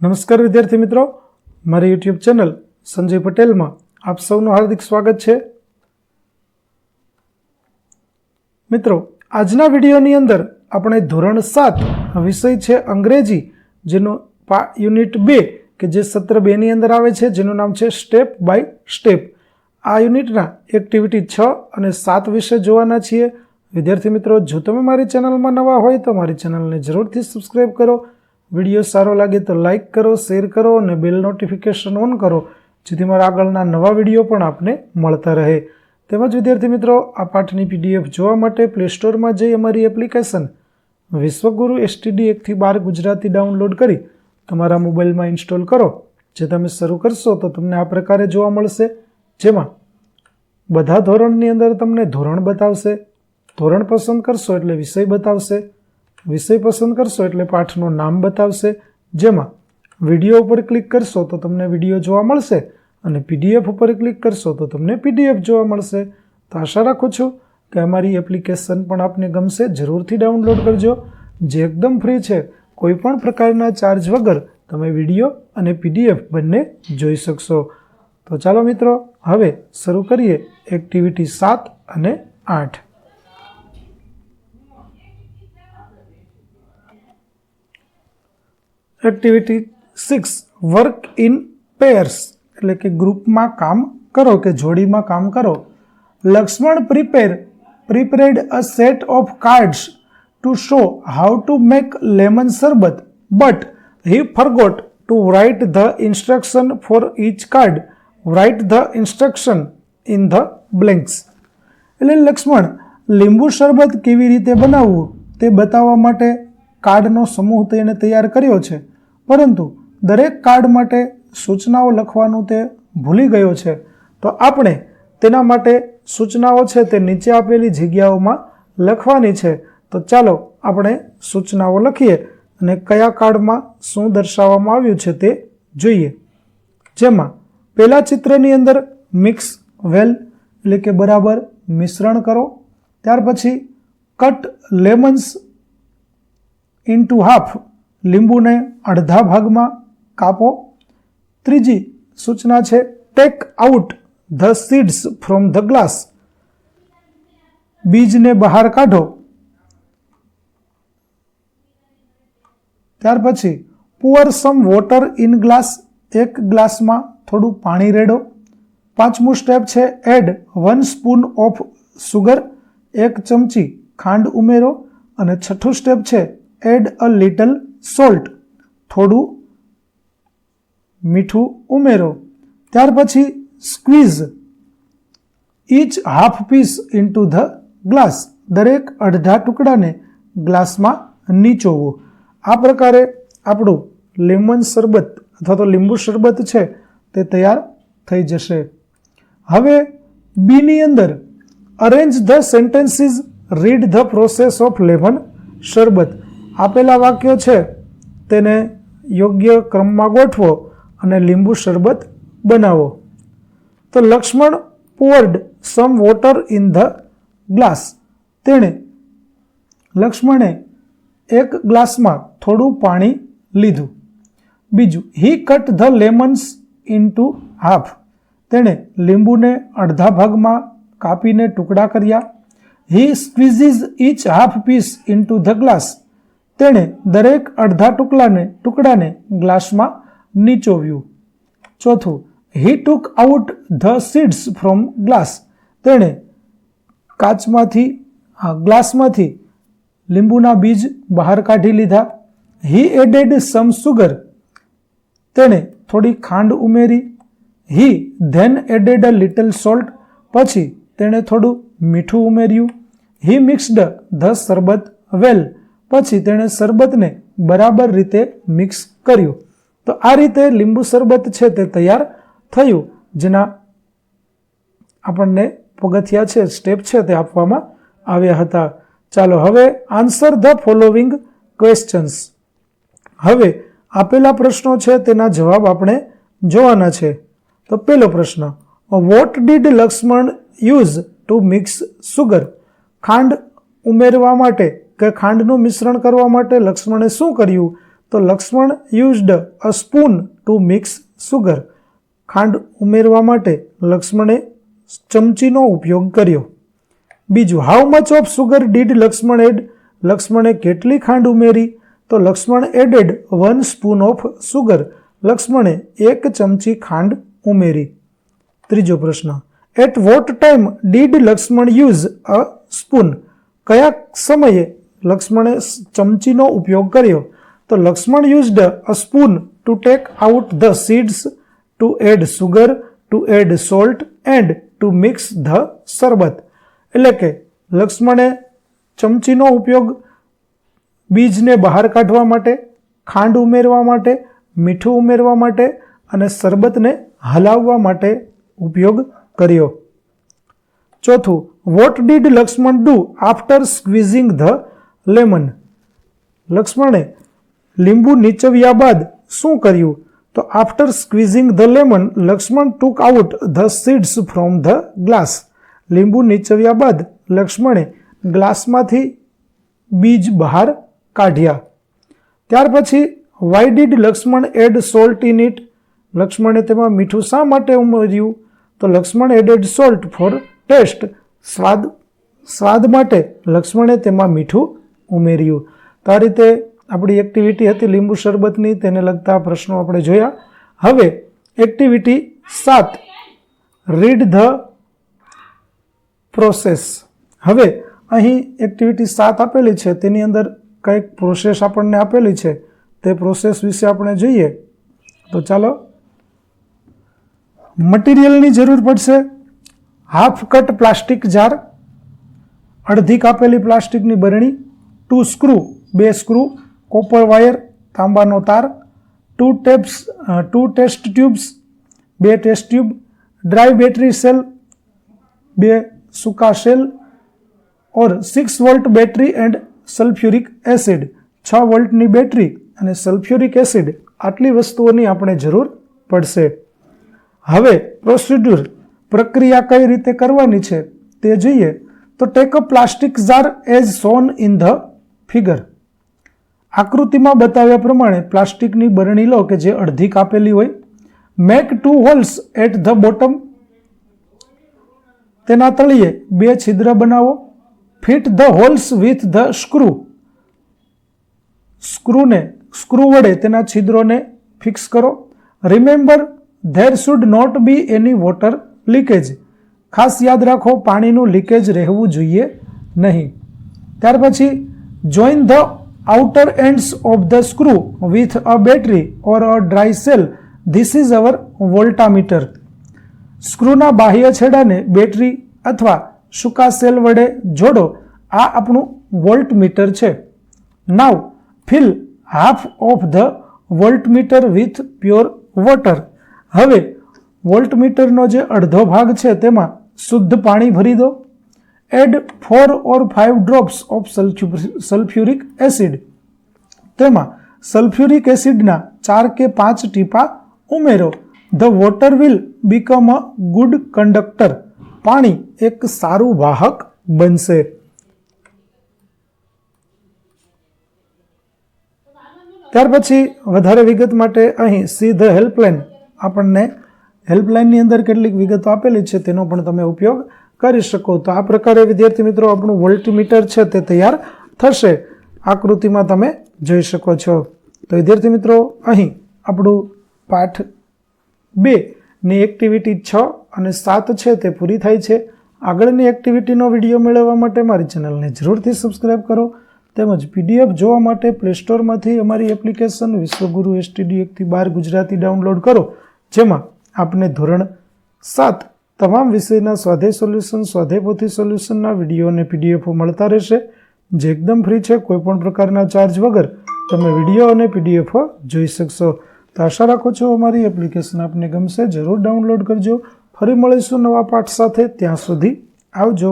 નમસ્કાર વિદ્યાર્થી મિત્રો, મારી યુટ્યુબ ચેનલ સંજય પટેલમાં આપ સૌનું હાર્દિક સ્વાગત છે. મિત્રો, આજના વિડીયોની અંદર આપણે ધોરણ 7 વિષય છે અંગ્રેજી, જેનો યુનિટ 2 કે જે સત્ર 2 ની અંદર આવે છે, જેનું નામ છે સ્ટેપ બાય સ્ટેપ. આ યુનિટના એક્ટિવિટી 6 અને 7 વિશે જોવાના છીએ. વિદ્યાર્થી મિત્રો, જો તમે મારી ચેનલમાં નવા હોય તો મારી ચેનલને જરૂરથી સબસ્ક્રાઈબ કરો. વિડીયો સારો લાગે તો લાઇક કરો, શેર કરો અને બેલ નોટિફિકેશન ઓન કરો, જેથી મારા આગળના નવા વિડીયો પણ આપને મળતા રહે. તેમજ વિદ્યાર્થી મિત્રો, આ પાઠની PDF જોવા માટે પ્લે સ્ટોરમાં જઈ અમારી એપ્લિકેશન વિશ્વગુરુ STD 1 થી 12 ગુજરાતી ડાઉનલોડ કરી તમારા મોબાઈલમાં ઇન્સ્ટોલ કરો. જે તમે શરૂ કરશો તો તમને આ પ્રકારે જોવા મળશે, જેમાં બધા ધોરણની અંદર તમને ધોરણ બતાવશે. ધોરણ પસંદ કરશો એટલે વિષય બતાવશે. વિષય પસંદ કરશો એટલે પાઠનું નામ બતાવશે. જેમાં વિડીયો ઉપર ક્લિક કરશો તો તમને વિડીયો જોવા મળશે અને PDF ઉપર ક્લિક કરશો તો તમને PDF જોવા મળશે. તો આશા રાખું છું કે અમારી એપ્લિકેશન પણ આપને ગમશે. જરૂરથી ડાઉનલોડ કરજો, જે એકદમ ફ્રી છે. કોઈ પણ પ્રકારના ચાર્જ વગર તમે વિડીયો અને PDF બંને જોઈ શકશો. તો ચાલો મિત્રો, હવે શરૂ કરીએ એક્ટિવિટી 7 અને 8. એક્ટિવિટી 6, વર્ક ઇન પેયર્સ, એટલે કે ગ્રુપમાં કામ કરો કે જોડીમાં કામ કરો. Lakshman prepared a set of cards to show how to make lemon શરબત, but he forgot to write the instruction for each card. Write the instruction in the blanks. એટલે લક્ષ્મણ લીંબુ શરબત કેવી રીતે બનાવવું તે બતાવવા માટે કાર્ડનો સમૂહ તેને તૈયાર કર્યો છે, પરંતુ દરેક કાર્ડ માટે સૂચનાઓ લખવાનું તે ભૂલી ગયો છે. તો આપણે તેના માટે સૂચનાઓ છે તે નીચે આપેલી જગ્યાઓમાં લખવાની છે. તો ચાલો આપણે સૂચનાઓ લખીએ અને કયા કાર્ડમાં શું દર્શાવવામાં આવ્યું છે તે જોઈએ. જેમાં પહેલા ચિત્રની અંદર મિક્સ વેલ, એટલે કે બરાબર મિશ્રણ કરો. ત્યાર પછી કટ લેમન્સ ઇન્ટુ હાફ, લીંબુને અડધા ભાગમાં કાપો. ત્રીજી સૂચના છે tech out the seeds from the glass, બીજને બહાર કાઢો. ત્યાર પછી poor some water in glass, એક ગ્લાસમાં થોડું પાણી રેડો. પાંચમું સ્ટેપ છે એડ 1 સ્પૂન ઓફ સુગર, 1 ચમચી ખાંડ ઉમેરો. અને છઠ્ઠું સ્ટેપ છે એડ અ લિટલ સોલ્ટ, થોડું મીઠું ઉમેરો. ત્યાર પછી squeeze each half piece into the glass, દરેક અડધા ટુકડાને ગ્લાસમાં નીચોવો. આ પ્રકારે આપણું લેમન શરબત અથવા તો લીંબુ શરબત છે તે તૈયાર થઈ જશે. હવે બીની અંદર arrange the sentences, read the process of lemon શરબત. આપેલા વાક્યો છે તેને યોગ્ય ક્રમમાં ગોઠવો અને લીંબુ શરબત બનાવો. તો Lakshman poured some water in the glass, લક્ષ્મણે એક ગ્લાસમાં થોડું પાણી લીધું. બીજું, he cut the lemons into half, તેણે લીંબુને અડધા ભાગમાં કાપીને ટુકડા કર્યા. he squeezes each half piece into the glass, તેણે દરેક અડધા ટુકડાને ગ્લાસમાં નીચોવ્યું. ચોથું, he took out the seeds from glass, તેણે ગ્લાસમાંથી લીંબુના બીજ બહાર કાઢી લીધા. he added some sugar, તેણે થોડી ખાંડ ઉમેરી. he then added a little salt, પછી તેણે થોડું મીઠું ઉમેર્યું. he mixed the શરબત well, પછી તેણે શરબતને બરાબર રીતે મિક્સ કર્યું. તો આ રીતે લીંબુ શરબત છે તે તૈયાર થયું, જેના આપણને પગથિયા છે, સ્ટેપ છે તે આપવામાં આવ્યા હતા. ચાલો હવે આન્સર ધ ફોલોવિંગ ક્વેશ્ચન્સ. હવે આપેલા પ્રશ્નો છે તેના જવાબ આપણે જોવાના છે. તો પહેલો પ્રશ્ન, what did Lakshman use to mix sugar, ખાંડ ઉમેરવા માટે કે ખાંડનું મિશ્રણ કરવા માટે લક્ષ્મણે શું કર્યું? તો Lakshman used a spoon to mix sugar. ખાંડ ઉમેરવા માટે લક્ષ્મણે ચમચીનો ઉપયોગ કર્યો. બીજું, how much of sugar did Lakshman add? લક્ષ્મણે કેટલી ખાંડ ઉમેરી? તો Lakshman added 1 spoon of sugar. લક્ષ્મણે 1 ચમચી ખાંડ ઉમેરી. ત્રીજો પ્રશ્ન, at what time did Lakshman use a spoon? કયા સમયે લક્ષ્મણે ચમચીનો ઉપયોગ કર્યો? તો Lakshman used a spoon to take out the seeds, to add sugar, to add salt and to mix the sharbat. એટલે કે લક્ષ્મણે ચમચીનો ઉપયોગ બીજને બહાર કાઢવા માટે, ખાંડ ઉમેરવા માટે, મીઠું ઉમેરવા માટે અને શરબતને હલાવવા માટે ઉપયોગ કર્યો. ચોથું, what did Lakshman do after squeezing the lemon? લક્ષ્મણે લીંબુ નીચવ્યા બાદ શું કર્યું? તો after squeezing the lemon Lakshman took out the seeds from the glass. લીંબુ નીચવ્યા બાદ લક્ષ્મણે ગ્લાસમાંથી બીજ બહાર કાઢ્યા. ત્યાર પછી, why did Lakshman add salt in it? લક્ષ્મણે તેમાં મીઠું શા માટે ઉમેર્યું? તો Lakshman added salt for taste. સ્વાદ માટે લક્ષ્મણે તેમાં મીઠું ઉમેર્યું. તો આ રીતે આપણી એક્ટિવિટી હતી લીંબુ શરબતની, તેને લગતા પ્રશ્નો આપણે જોયા. હવે એક્ટિવિટી 7, રીડ ધ પ્રોસેસ. હવે અહીં એક્ટિવિટી 7 આપેલી છે, તેની અંદર કંઈક પ્રોસેસ આપણને આપેલી છે, તે પ્રોસેસ વિશે આપણે જોઈએ. તો ચાલો, મટીરિયલની જરૂર પડશે. હાફ કટ પ્લાસ્ટિક જાર, અડધી કાપેલી પ્લાસ્ટિકની બરણી, 2 સ્ક્રૂ 2 સ્ક્રૂ, કોપર વાયર તાંબાનો તાર, 2 test tubes 2 test tube, dry battery cell 2 સૂકા cell or 6 volt battery and sulphuric acid. 6 વોલ્ટની બેટરી અને સલ્ફ્યુરિક એસિડ, આટલી વસ્તુઓની આપણે જરૂર પડશે. હવે પ્રોસિડ્યુર, પ્રક્રિયા કઈ રીતે કરવાની છે તે જોઈએ. તો take a plastic jar as shown in the figure. આકૃતિમાં બતાવ્યા પ્રમાણે પ્લાસ્ટિકની બરણી લો કે જે અડધી કાપેલી હોય. Make 2 holes at the bottom. તેના તળિયે 2 છિદ્ર બનાવો. Fit the holes with the screw. Screw વડે તેના છિદ્રોને ફિક્સ કરો. Remember there should not be any water leakage. ખાસ યાદ રાખો, પાણીનું લીકેજ રહેવું જોઈએ નહીં. ત્યાર પછી, join the outer ends of the screw with a battery or a dry cell. This is our voltameter. સ્ક્રૂના બાહ્ય છેડાને બેટરી અથવા સૂકા સેલ વડે જોડો. આ આપણું વોલ્ટમીટર છે. Now fill half of the voltmeter with pure water. હવે વોલ્ટમીટરનો જે અડધો ભાગ છે તેમાં શુદ્ધ પાણી ભરી દો. Add 4 or 5 drops of sulphuric acid. તેમાં સલ્ફ્યુરિક એસિડના 4 કે 5 ટીપા ઉમેરો. The water will become a good conductor. પાણી એક સારું વાહક બનશે. ત્યાર પછી વધારે વિગત માટે અહીં સી ધ હેલ્પલાઇન, આપણને હેલ્પલાઇનની અંદર કેટલીક વિગતો આપેલી છે, તેનો પણ તમે ઉપયોગ કરી શકો. તો આ પ્રકારે વિદ્યાર્થી મિત્રો આપણું વોલ્ટમીટર છે તે તૈયાર થશે. આકૃતિમાં તમે જોઈ શકો છો. તો વિદ્યાર્થી મિત્રો અહીં આપણું પાઠ 2 ની એક્ટિવિટી 6 અને 7 છે તે પૂરી થાય છે. આગળની એક્ટિવિટીનો વિડીયો મેળવવા માટે મારી ચેનલને જરૂરથી સબસ્ક્રાઈબ કરો. તેમજ પીડીએફ જોવા માટે પ્લે સ્ટોરમાંથી અમારી એપ્લિકેશન વિશ્વગુરુ STD 1-12 ગુજરાતી ડાઉનલોડ કરો, જેમાં આપને ધોરણ 7 તમામ વિષયના સ્વાધ્યાય સોલ્યુશન, સ્વાધ્યાય પોથી સોલ્યુશનના વિડીયો અને પીડીએફો મળતા રહેશે, જે એકદમ ફ્રી છે. કોઈપણ પ્રકારના ચાર્જ વગર તમે વિડીયો અને પીડીએફો જોઈ શકશો. તો આશા રાખું છું અમારી એપ્લિકેશન આપને ગમશે. જરૂર ડાઉનલોડ કરજો. ફરી મળીશું નવા પાઠ સાથે. ત્યાં સુધી આવજો.